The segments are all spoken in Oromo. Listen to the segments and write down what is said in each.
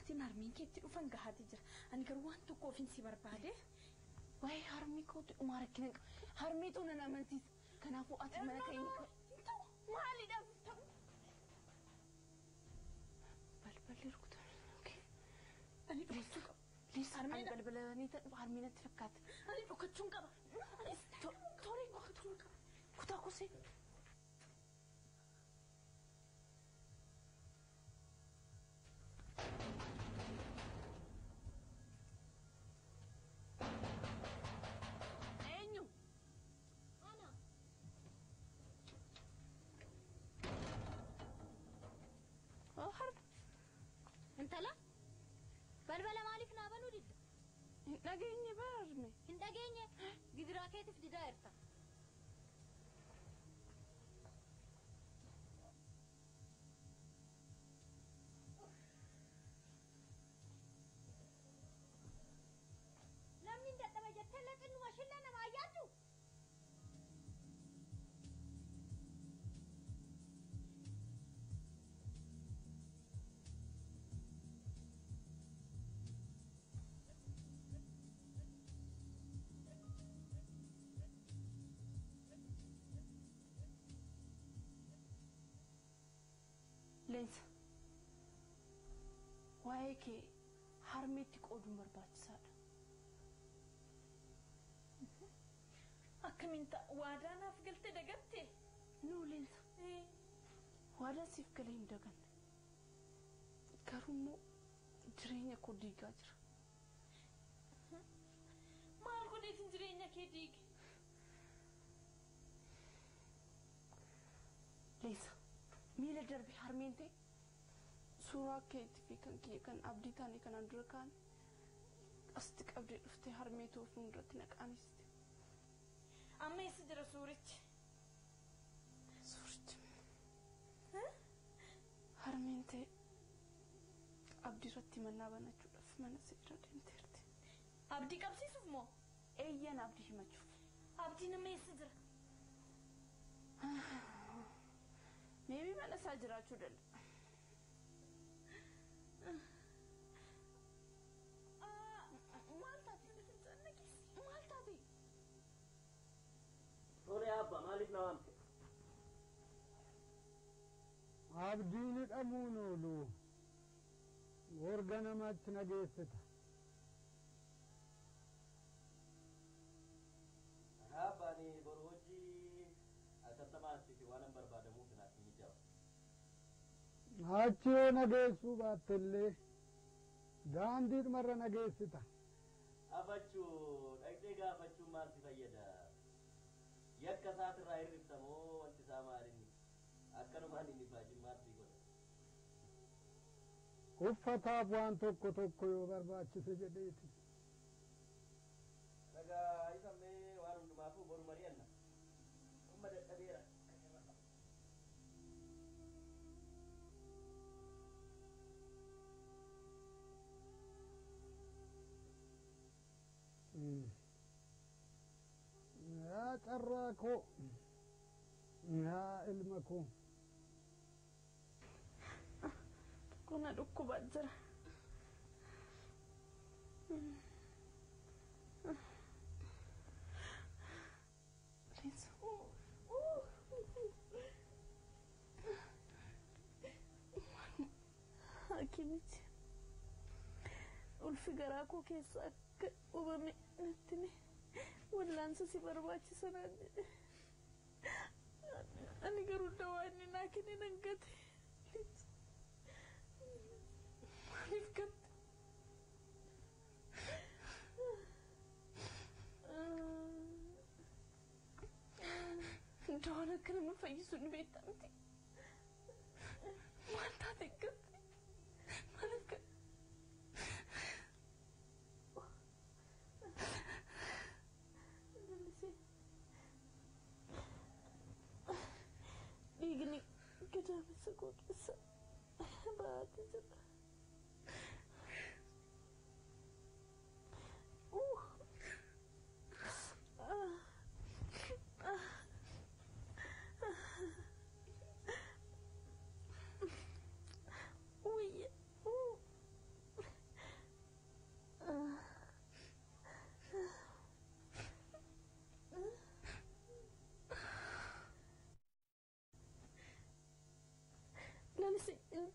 maatiin harmeen keetti dhufan gahaati jira. Ani garuu waan tokko ofiin si barbaade. Waa'ee harmii kootu dhumaa rakkina harmiitu nan amansiisa. Kanaafuu ati mana keenya maaliidhaaf ta'u? Balballi rukutan. Ani dhufachuu qaba. Liisaan ani balbalanii ta'u harmiinatti fakkaata. Ani dhukachuun qaba. Torii dhukachuu qaba. Kutaa kusee. Entala? Balbala maaliif naa banuu didda? Hin dhageenye bararme. Hin dhageenye gidiraa keetiif didaa erta. Namni dadhaba jettee laqinuma shilla nama ayyaatu? Leensa waa'ee kee harmeetti qooduun barbaachisaadha. Akkamiin ta'a waadaa naaf galtee dagatte? Nuu Leensa waadaa siif galee hin daganne. Garuu immoo jireenya koo diigaa jira. Maal godheetiin jireenya kee diige? Leensa miila darbe harmeen ta'e suuraa keetii fi kan kiyya kan abdii taane kanaan dura kaan asitti qabdee dhuftee harmee toof hundarratti naqaaniste. Amma eessa jira suurichi? Suurichi harmeen ta'e abdii irratti mannaa banachuudhaaf mana seera deemteerti. Abdii qabsiisuuf moo? Eeyyan abdii himachuuf. Abdii nama eessa jira? Maybe mana isaa jiraachuu danda'a. Maal taate? Tole abba maaliif na waamte? Abdiin hidhamuun oolu warga namatti nageessita. Abba ni boru hojii atattamaatti fi waan barbaadamuuf naaf ni jira. Achi yoo nageessuu baattellee daandii marra nageessita. Afachuu dhaqxee gaafachuun maal si fayyada? Yakka isaatirraa hirribtamoo wanti isaa maalinni? Akkanumaan inni baajin maal si godha? Uffataaf waan tokko tokko yoo barbaachise jedheeti. Dhagaa isamee waan hundumaafuu boru mari'anna. Amma dadhabeera. Yaa carraa koo, yaa ilma koo. Kuna dhukkuba jira. Leensa. Hakimichi ulfi garaa koo keessa akka ubame natti hime wallaansa si barbaachisan ani garuu dawaa inni naa kenne nan gate. Maaliif gatte? Dawaan akka nama fayyisu ni beektamti. Maal taate gatte? Maaliif gatte? Dhiigni gadaamessa koo keessa baatee jira.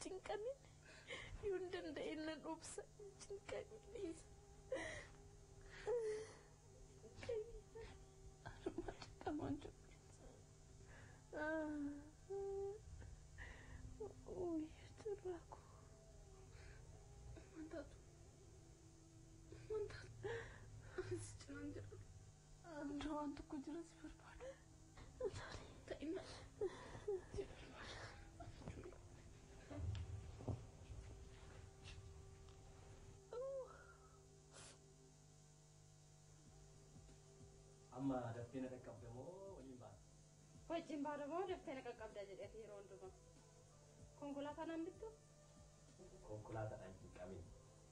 cinqamin yundan da innan obsa cinqamin Tamancu. Uy, terlaku. Mantap. Sejalan. Jangan tuh kujelas berpada. Tak ingat. Amma daftee na qabde moo waliin baate? Wajjin baadha moo daftee na qaqqabda jedheeti yeroo hundumaa. Konkolaataa naan bittu? Konkolaataadhaan hin qabin.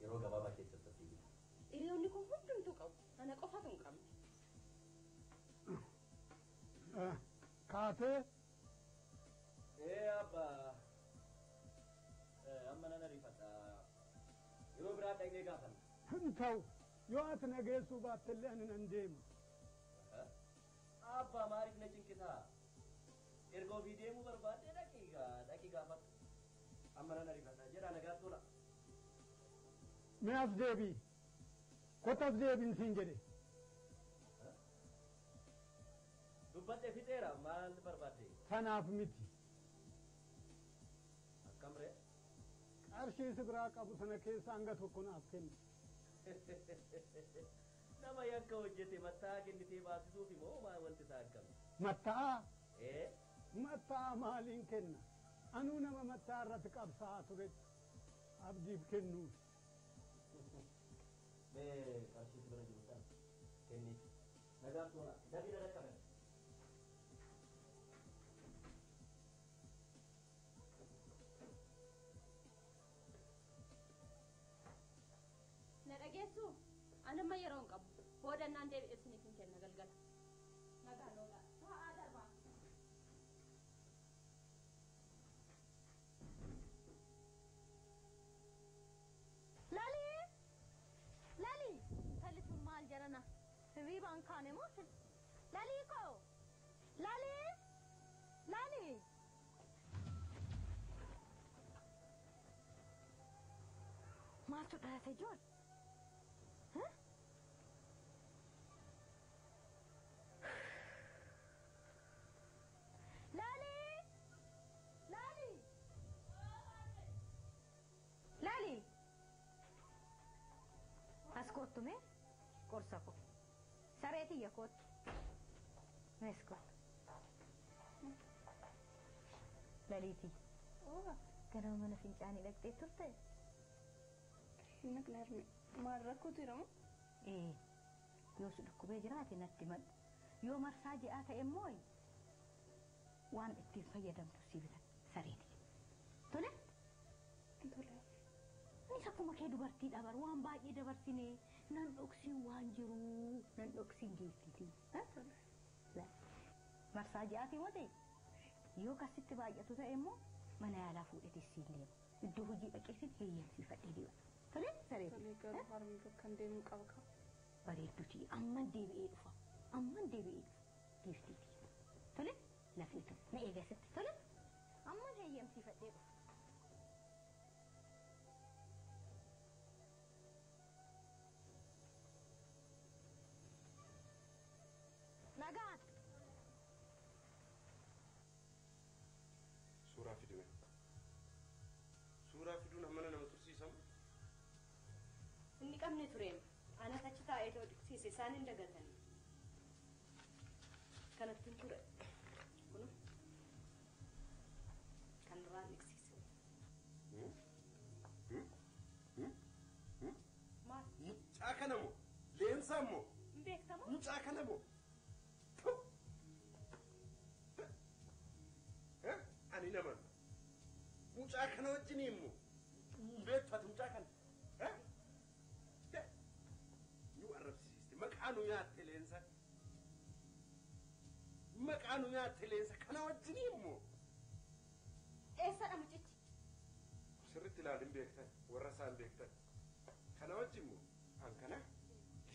Yeroo gabaabaa keessatti asii bita. Hiriyoonni kun hundumtuu qabu. Ana qofatu hin qabne. Kaatee Abbaa. Amma nan ariifadha. Yeroo biraa dhaqnee gaafanna. hin ta'u yoo ati nageessuu baattellee ani nan deema. Abbaa maaliif na cinqisaa? Erga ofii deemuu barbaadde dhaqii gaafadhu. Amma nan ariifadha. Jedhaa nagaatti tola. Mee as deebii. Kota as deebiin siin jedhe. Dubbadde fixeera maal barbaadde? Kanaaf miti. Akkam ree? Qarshii si biraa qabu sana keessa hanga tokko naaf kenni. Nama yakka hojjete mattaa kennitee baasisuuf immoo wanti isaa akkami? Mattaa? Mattaa maaliin kenna? Anuu nama mattaa irratti qabsaa'aa ture abdiif kennuuf. Mee qarshii si bira jiru sana kenniif. Nagaan tola. Dabii dhala qaban. Na dhageessu anamma yeroo hin qabu. Boodannaan deebi'ee isiniif hin kenna galgala. Nagaan oolaa. Ta'aa darbaa. Lali, talli sun maal jarana? Hirriibaan kaane moo sin? Lalii koo! Lali! Maaltu dhalate ijoon? Lali! Ascolto me? Corsaco. Sarete io cot. Mesco. Laliti. Oh, Gara mana fincaanii dhaqxee turte? hin naqnarme. Maal rakkoo jiramu? Yoo si dhukkubee jiraate natti madda. Yoo marsaa ji'aa ta'e immoo waan ittiin fayyadamtu si bitan sareeti. Tole? Tole. Anis akkuma kee dubartii dhabar waan baay'ee dabarsinee nan dhoksin waan jiru nan dhoksin geessiti. Marsaa ji'aati moo ta'e? Yoo kasitti baay'atu ta'e immoo mana yaalaa fuudhetis siin deema. Iddoo hojii dhaqeessin heeyyamsiifadhee deema. Tole? Sareeti. Tole garuu harmi bakka deemu qaba ka. Bareedduuti amman deebi'ee dhufa. Giiftiiti. Tole? Lafiitu na eegasitti. Tole? Amman heeyyamsiifadhee dhufa. Nagaan. Suuraa fidume. Suuraa fiduun hammana nama tursiisamu. Inni qabne tureem. Anas achi taa'ee too dhiqsiise isaan hin dagatanii. Kanattiin ture. Kun kan duraan dhiqsiise. Maal? Mucaa kana moo? Leensaa moo? Hin beektamoo? Mucaa kana moo? Ani nama. Mucaa kana wajjin immoo. Beekfatu mucaa kana. Nu arrabsiiste maqaa nu nyaatte leensa. Maqaa nu nyaatte leensa kana wajjin immoo. Eessadha mucichi? Sirriitti ilaalin beektan warra isaan beektan. Kana wajjin immoo an kana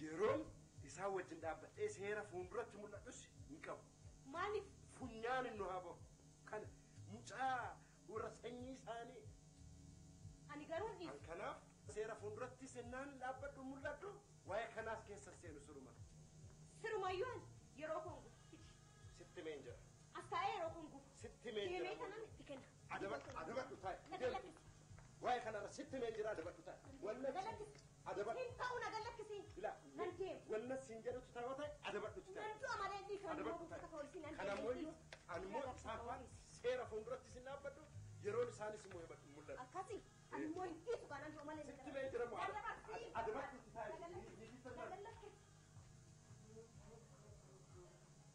yeroon isaa wajjin dhaabbadhee seera fuulduratti mul'atus hin qabu. Maaliif? Funyaan nu haa bahu. Kana mucaa warra sanyii isaanii garuu kanaaf seera fuulduratti sennaan dhaabbadhu mul'adhu waa'ee kanaas keessa seenu suruma. Sirumayyuun yeroo kun guutu. Sitti meenjera. Astaa'ee yeroo kun guutu. Sitti meenjera. Deemee kanaan itti kenna. Adabadhu taa'e. Waa'ee kanarra sitti meenjera adabadhu taa'e. Adabadhu. Hin ta'u na gallakkisi. Nan deemu. Wanna siin jedhutu ta'uu ta'e adabadhu taa'e. Nan du'a malee inni kan adabadhu taa'e. Kanammoo animmoo saafaan seera fuulduratti sin dhaabbadhu yeroon isaanis immoo himatu mul'atu. Akkasi animmoo hin dhiisu kanan du'a malee. Sitti meenjera moo adabadhu taa'e.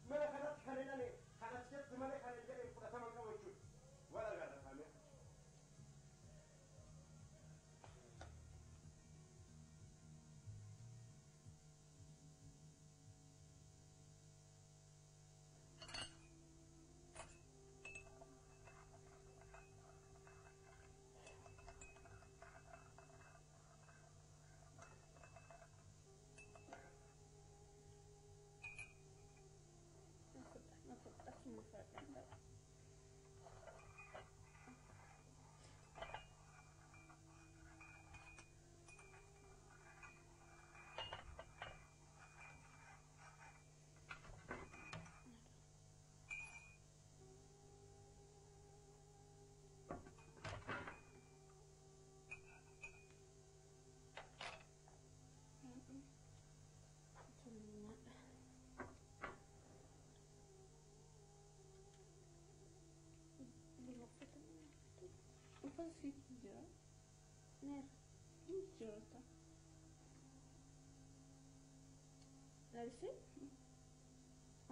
Mana kanatti kan hidhame kanatti jetti mana kana jedhee fudhataman qabu jechuudha. Waan agarra kaamee. Consiglio nel giorno. Nalisi?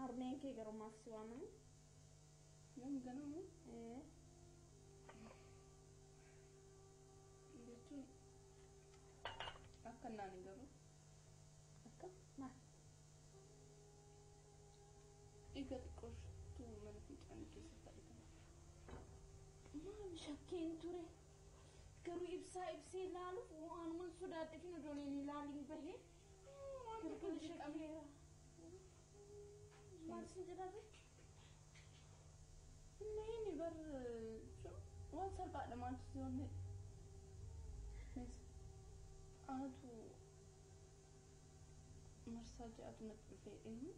Armeen kee garuu maaf si waamani? Nam ganamu? Jechuun akka naani garuu? Akka maal? Dhiiga xiqqooshtuu mana fincaanii keessatti argama. Maal shakkeen ture? Garuu ibsee ilaaluuf waanumaan sodaadhe fi odooniin ilaaliin bahee gargar shakkeera. Maal sin jedhabe? Inni bar waan salphaadha maaltu si onne. Anatu marsaa ja'atu natti dhufee inni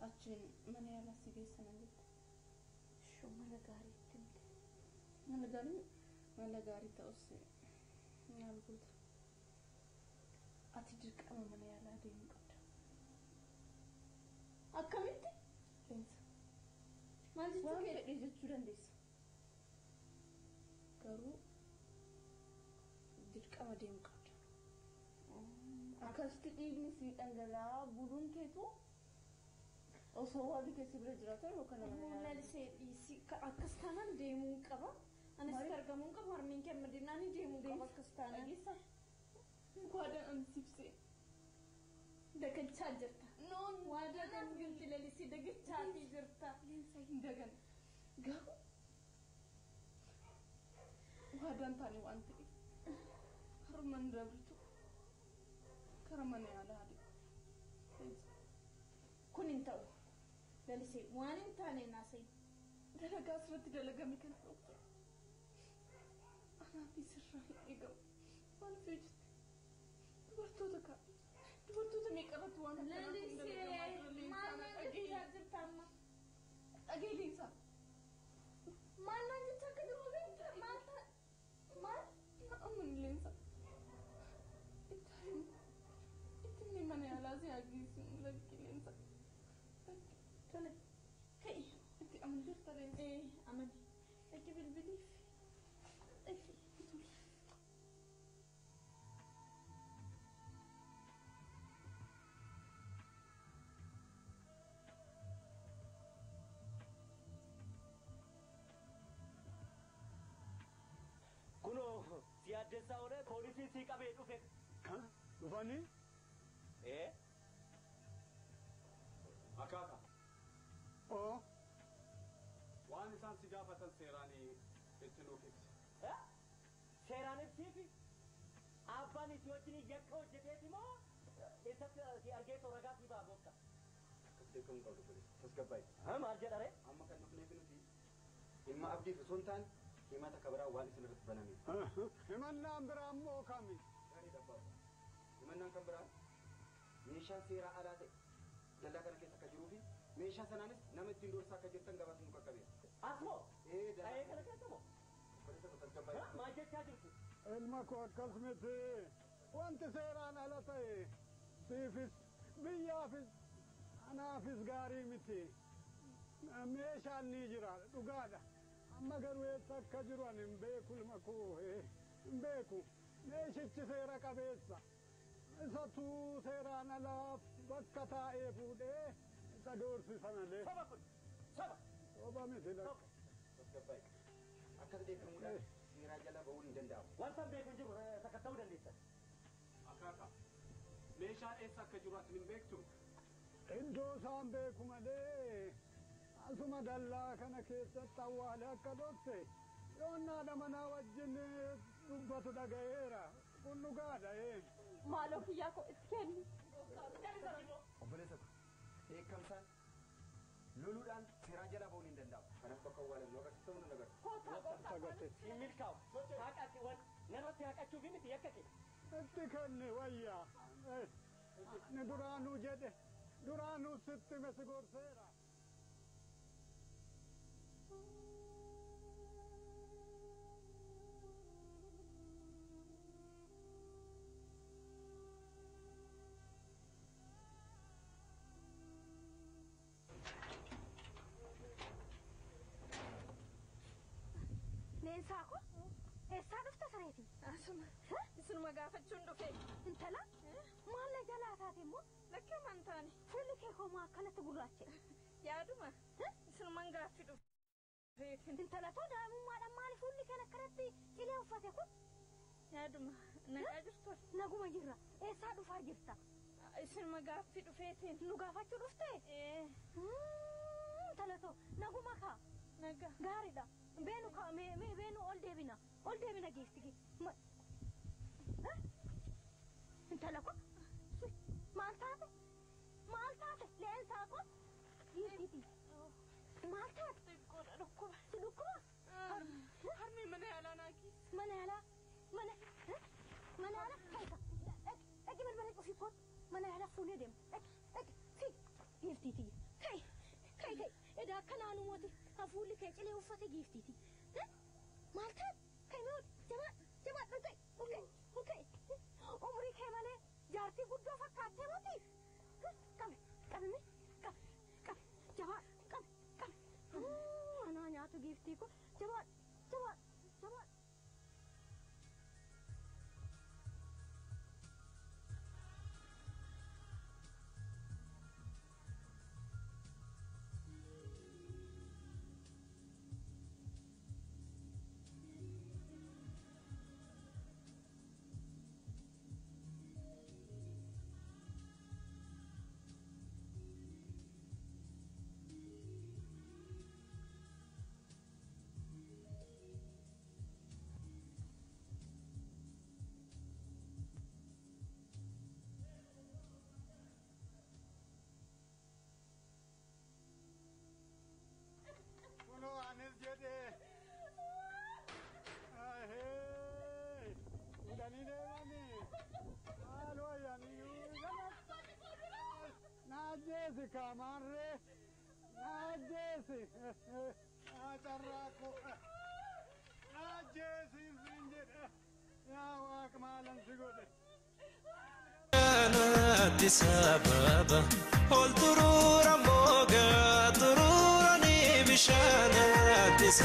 achiin mana yaalaa si geessana jette. Shoo mala gaariitti miti. Mala gaarii ta'us maal goota? Ati dirqama mana yaalaa deemuu qabda. Akkamitti? Leensa. Maal jechuu waan fedhe jechuu dandeessa. Garuu dirqama deemuu qabda. Akkasitti dhiigni si dhangala'aa buluun keetu osoo waabii keessa bira jiraatan yookaan lalisee dhiisii akkas taanaan deemuu qaba. Anas argamuun qaba harmeen kee madinaan deemuu qaba akkas taanaan. Waadaan ansibsee dagachaa jirta. Noon waadaan kan gilti lalisee dagachaa jirta. Leensa hin dagan. Garuu waadaan taane waan ta'eef harman dabritu kara mana yaalaa adeemu. Kun hin ta'u. Lalisee waan hin taane naasee. Dalagaa asirratti dalagame kan ta'u. Anaafi sirraa hin eegamu. Maal feejjite? Dubartoota meeqarratti waan akkanaa hin dalagamu? Maal jechaa jirta amma? Dhagee leensaa. Maal naan jechaa akka jiru beekta? Maal? Amma ni leensa. Itti mana yaalaa si hageessu lakki leensa. Tole. Ka'i. Itti amanteerta leensa. Amani. Dhaqi bilbiliif. Dhaqi. Kuno si addessa ore poolisii si qabee dhufe. Dhufanii? Akaaka. Oo. Waan isaan si gaafatan seeraan itti nuuf ibsi. Seeraan ibsiifi abbaan itti wajjin yakka hojjeteeti moo eessatti si argee ragaa si ba'a boqta. Beekamu qabdu polis. Tasgabbaa'e. Maal jedhare? Amma kan dhufneef nuti dhimma abdiif osoo hin taane himata kabiraa waan isinirratti baname. Himannaan biraa immoo kami? Gaarii dhabbaa. Himannaan kan biraa meeshaan seeraa alaa ta'e dallaa kana keessa akka jiruu fi meeshaa sanaanis nama ittiin doorsaa akka jirtan gabaasa nu qaqqabeera. Asmoo? Ta'ee kana keessa moo? Maal jechaa jirtu? Ilma koo akkas miti. Wanti seeraan ala ta'e siifis biyyaafis anaafis gaarii miti. Meeshaan ni jira dhugaadha. Amma garuu eessa akka jiru ani hin beeku ilma koo hin beeku. Meeshichi seera qabeessa. Isatu seeraan alaaf bakka taa'ee fuudhee isa doorsisa malee. Soba kun soba. Soba miti dha. Akkas beekamuudhaan seeraa jala ba'uun hin danda'amu. Wanta beeku hin jiru sakatta'uu dandeessa. Akaaka meeshaan eessa akka jiru asin hin beektu? Iddoo isaan beeku malee asuma dallaa kana keessatti awwaale akka dhokse yoonnaadha manaa wajjin dubbatu dhaga'eera. Kun dhugaadha Maaloo kiyyaa koo itti kenni. Obboleessa ko eekkamsaan loluudhaan seeraa jala ba'uun hin danda'amu. Kanaaf bakka awwaalan nu agarsiisa hundi nagarra. Hin milkaa'u. Haaqaatiiwwan narratti haaqachuuf miti yakka kee. Itti kenni wayyaa. Ni duraanuu jedhe duraanuu sitti mesi gorseera. Leensaako eessaa dhufta sareeti? Asuma isinuma gaafachuun dhufe. Intala maal na jalaa taate immoo? Lakkee maan taane. Fuulli kee homaa akkanatti gurraache. Yaaduma isinuman gaaffii dhufe. Intala too daa'imummaadhaan maali fuulli kee akkanatti cilee uffate kun? Yaaduma nagaa jirtu. Naguma jirra. Eessaa dhufaa jirta? Isinuma gaaffii dhufeetiin. Nu gaafachuu dhufte? Intala too naguma kaa? Nagaa. Gaariidha. Beenu kaa mee beenu ol deebina geessi. Intala ko maal taate leensaa ko dhiirtiiti maal taate Xiqqoodha dhukkuba. si dhukkuba Harmee mana yaalaa naagi. mana yaalaa kaisa dhaqi balbala ofii koot mana yaalaa fuunee deemu dhaqi si dhiirtiiti kai edaa akkanaa nu mooti hafuulli kee cilee uffate giiftiiti maal taate kai mee jamaa dhaqe okay umrii kee malee jaartii guddoo fakkaattee mooti qabe jamaa qabe anaa nyaatu giiftii ko jamaa Najesi kamarre, najesi, acarrako, najesi zinjir, ya waq malan sigode. Addis Ababa, ol turura moga, turura ni bishana Addis